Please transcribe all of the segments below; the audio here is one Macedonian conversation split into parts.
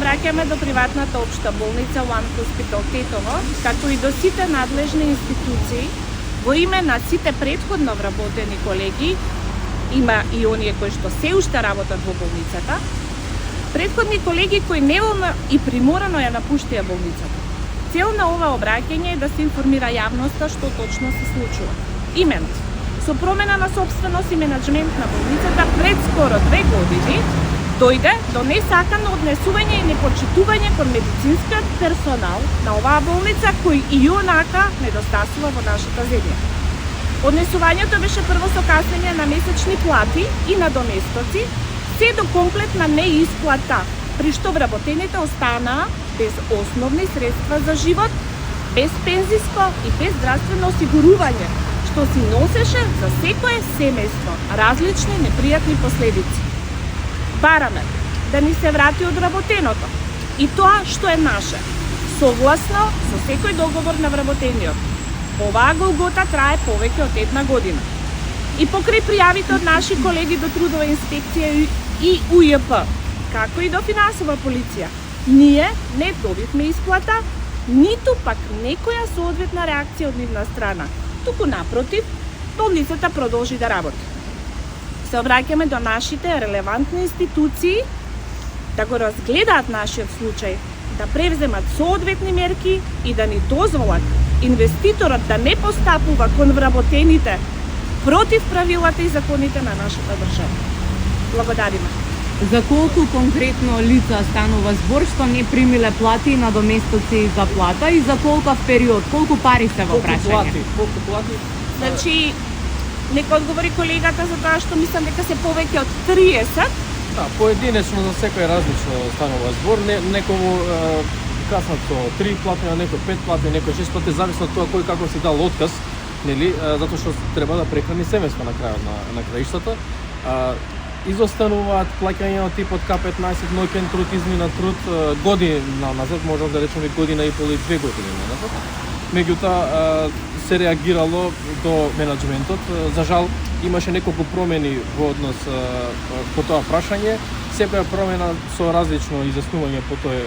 обраќаме до приватната општа болница One Hospital Тетово, како и до сите надлежни институции, во име на сите претходно вработени колеги, има и оние кои што се уште работат во болницата, претходни колеги кои неволно и приморано ја напуштија болницата. Цел на ова обраќање е да се информира јавноста што точно се случува. Именно, со промена на собственост и менаџмент на болницата пред скоро 2 години, дојде до несакано однесување и непочитување кон медицинскиот персонал на оваа болница кој и онака недостасува во нашата земја. Однесувањето беше прво со каснење на месечни плати и надоместоци, се до комплетна неисплата, при што вработените останаа без основни средства за живот, без пензиско и без здравствено осигурување, што си носеше за секое семејство различни непријатни последици. Бараме да ни се врати одработеното и тоа што е наше, согласно со секој договор на вработениот. Оваа голгота трае повеќе од 1 година. И покрај пријавите од наши колеги до трудова инспекција и УЈП, како и до финансова полиција, ние не добивме исплата, ниту пак некоја соодветна реакција од нивна страна. Туку напротив, болницата продолжи да работи. Се обраќаме до нашите релевантни институции да го разгледаат нашиот случај, да превземат соодветни мерки и да ни дозволат инвеститорот да не постапува кон вработените против правилата и законите на нашата држава. Благодариме. За колку конкретно лица станува збор што не примиле плати и надоместоци за плата и за колкав период, колку пари се во прашање? Колку плати? Значи, нека одговори колегата за тоа што мислам дека се повеќе од 30. Да, поединечно за секој различно станува збор. Некому каснат со 3 плати, а некој 5 плати, некој 6 плати, зависно од тоа кој како си дал отказ, нели, затоа што треба да прехрани семејство на крајот на краиштата. Изостануваат плаќања од типот К15, ноќен труд, измина труд, година назад, можам да речеме година и пол и 2 години назад. Меѓутоа се реагирало до менаџментот. За жал имаше неколку промени во однос по тоа прашање. Секоја промена со различно изјаснување по тој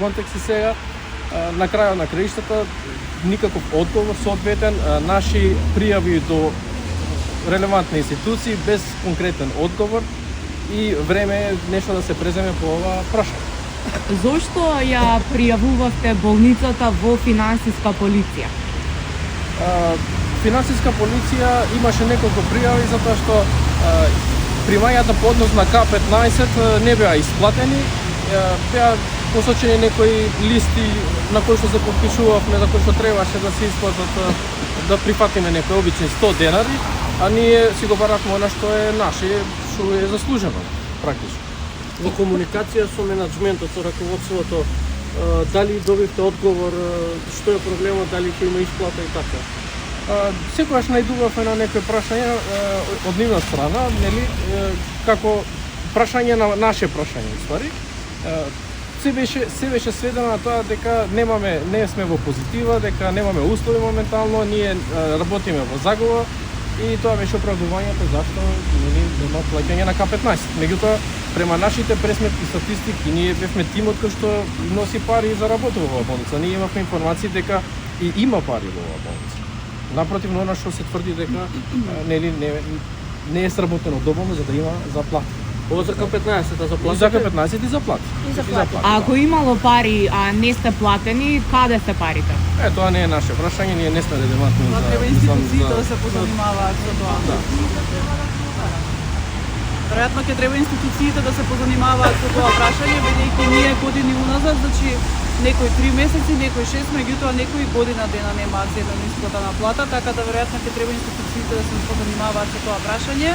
контекст и сега на крајот на краиштата никаков одговор соодветен, наши пријави до релевантни институции без конкретен одговор и време е нешто да се преземе по ова прашање. Зошто ја пријавувавте болницата во финансиска полиција? Финансиска полиција имаше неколку пријави затоа што примањата по однос на К15 не беа исплатени, беа посочени некои листи на кои што се подпишувавме за кои што требаше да се исплатат, да прифатиме некои обични 100 денари, а ние си го баравме она што е наше, што е заслужено практично. Во комуникација со менаџментот, со раководството, дали добивте одговор, што е проблемот, дали ќе има исплата и така? Секогаш најдувавме на некои прашања од нивна страна, нели, како прашање на наше прашање, ствари. Се беше сведено на тоа дека не сме во позитива, дека немаме услови моментално, ние работиме во загуба и тоа беше оправдувањето зашто нема плаќање на К15. Меѓутоа, према нашите пресметки статистики, ние бевме тимот кој што носи пари и заработува во болница. Ние имавме информации дека и има пари во оваа болница. Напротив на она што се тврди дека не е сработено доволно за да има заплати. Ова за К15 за плати? И за К15 и за плати. А ако имало пари, а не сте платени, каде се парите? Тоа не е наше прашање, ние не сме релевантни за... Треба институциите да се позанимаваат со тоа. Да. Веројатно ќе треба институциите да се позанимаваат со тоа прашање, бидејќи ние години уназад, значи некои 3 месеци, некои 6, меѓутоа некои година дена немаат земена исплата на плата, така да веројатно ќе треба институциите да се позанимаваат со тоа прашање,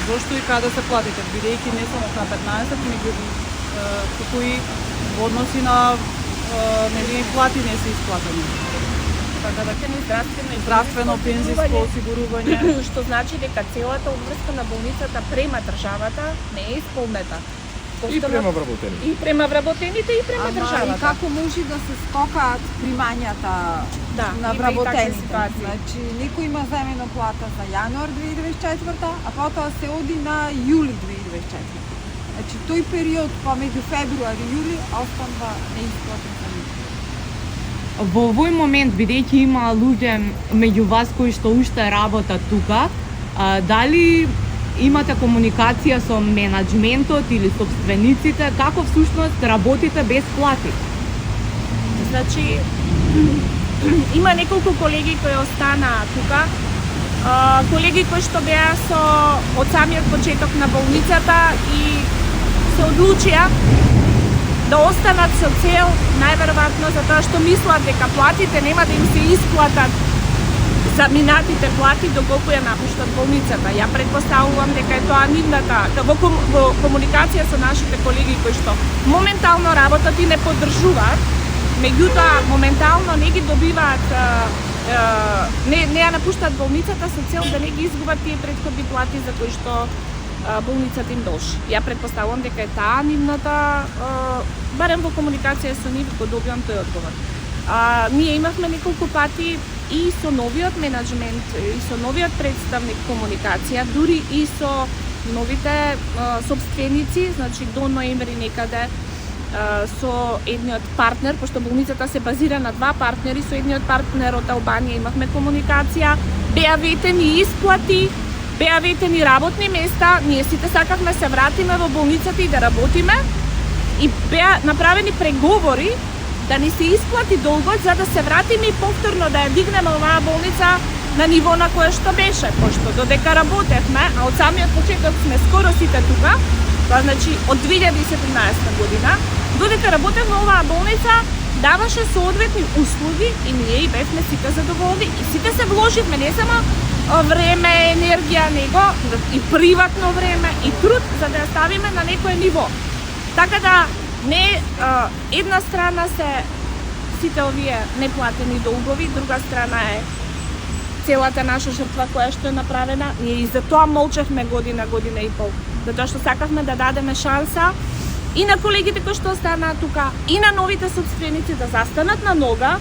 зошто и каде се платите, бидејќи не само на 15, туку и во односи на плати не се исплатени. Така да ќе здравствено, пензиско осигурување, што значи дека целата обврска на болницата према државата не е исполнета. И према вработените. И према вработените и према државата. И како може да се скокаат примањата на вработените? Значи, некој има земено плата за јануар 2024, а потоа се оди на јули 2024. Значи тој период помеѓу февруари и јули останува неисплатен за нив. Во овој момент, бидејќи има луѓе меѓу вас кои што уште работат тука, дали имате комуникација со менаџментот или собствениците, како всушност работите без плати? Значи, има неколку колеги кои останаа тука, колеги кои што беа од самиот почеток на болницата и се одлучија да останат со цел, најверојатно затоа што мислат дека платите нема да им се исплатат за минатите плати доколку ја напуштат болницата. Ја претпоставувам дека е тоа нивната, во комуникација со нашите колеги кои што моментално работат и не поддржуваат, меѓутоа моментално не ги добиваат, не ја напуштат болницата со цел да не ги изгубат тие претходни плати за кои што болницата им должи. Ја претпоставувам дека е таа нивната, барем во комуникација со нив го добивам тој одговор. Ние имавме неколку пати и со новиот менаџмент, и со новиот представник комуникација, дури и со новите собственици, значи до ноември некаде со едниот партнер, пошто болницата се базира на два партнери, со едниот партнер од Албанија имавме комуникација, беа ветени исплати, беа ветени работни места, ние сите сакавме се вратиме во болницата и да работиме, и беа направени преговори да ни се исплати долгот за да се вратиме и повторно да ја дигнеме оваа болница на ниво на кое што беше, пошто додека работевме, а од самиот почеток сме скоро сите тука, тоа значи од 2017 година, додека работевме оваа болница, даваше соодветни услуги и ние и бевме сите задоволни и сите се вложивме, не само време, енергија, него и приватно време и труд за да ја ставиме на некое ниво. Така да не една страна се сите овие неплатени долгови, друга страна е целата наша жртва која што е направена. Ние и за тоа молчевме година и пол. Затоа што сакавме да дадеме шанса и на колегите кои што останаа тука, и на новите собственици да застанат на нога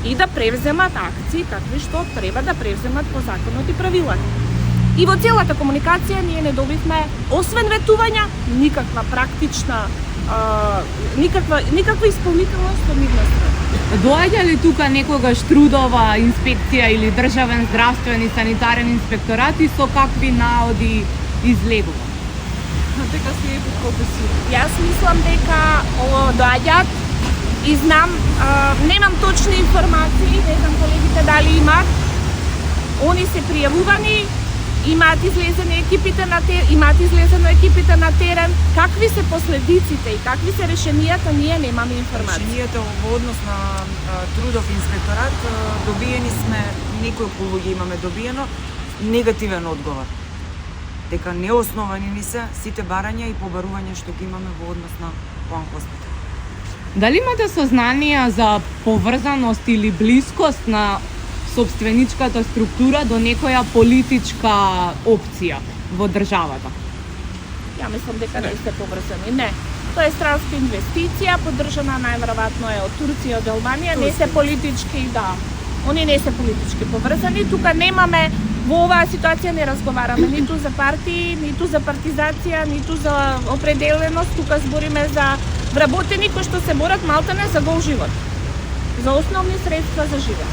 и да превземат акции какви што треба да превземат по законот и правилата. И во целата комуникација ние не добивме, освен ветувања, никаква практична, никаква исполнителност од нивна страна. Доаѓа ли тука некогаш трудова инспекција или државен здравствен и санитарен инспекторат и со какви наоди излегува? Дека се е подкопеси. Јас мислам дека доаѓаат и знам, немам точни информации, не знам колегите дали имаат. Они се пријавувани, имаат излезено екипите на терен. Какви се последиците и какви се решенијата, ние немаме информација. Решенијата во однос на трудов инспекторат, добиени сме, неколку луѓе имаме добиено, негативен одговор. Дека неосновани ни се сите барања и побарувања што ги имаме во однос на One Hospital. Дали имате сознание за поврзаност или блискост на собственичката структура до некоја политичка опција во државата? Ја мислам дека не сте поврзани. Не. Тоа е странска инвестиција, поддржана најверојатно е од Турција и од Албанија, не се политички, да. Они не се политички поврзани. Тука немаме, во оваа ситуација не разговараме ниту за партии, ниту за партизација, ниту за определеност. Тука збориме за вработени кои што се борат малтане за гол живот. За основни средства за живот.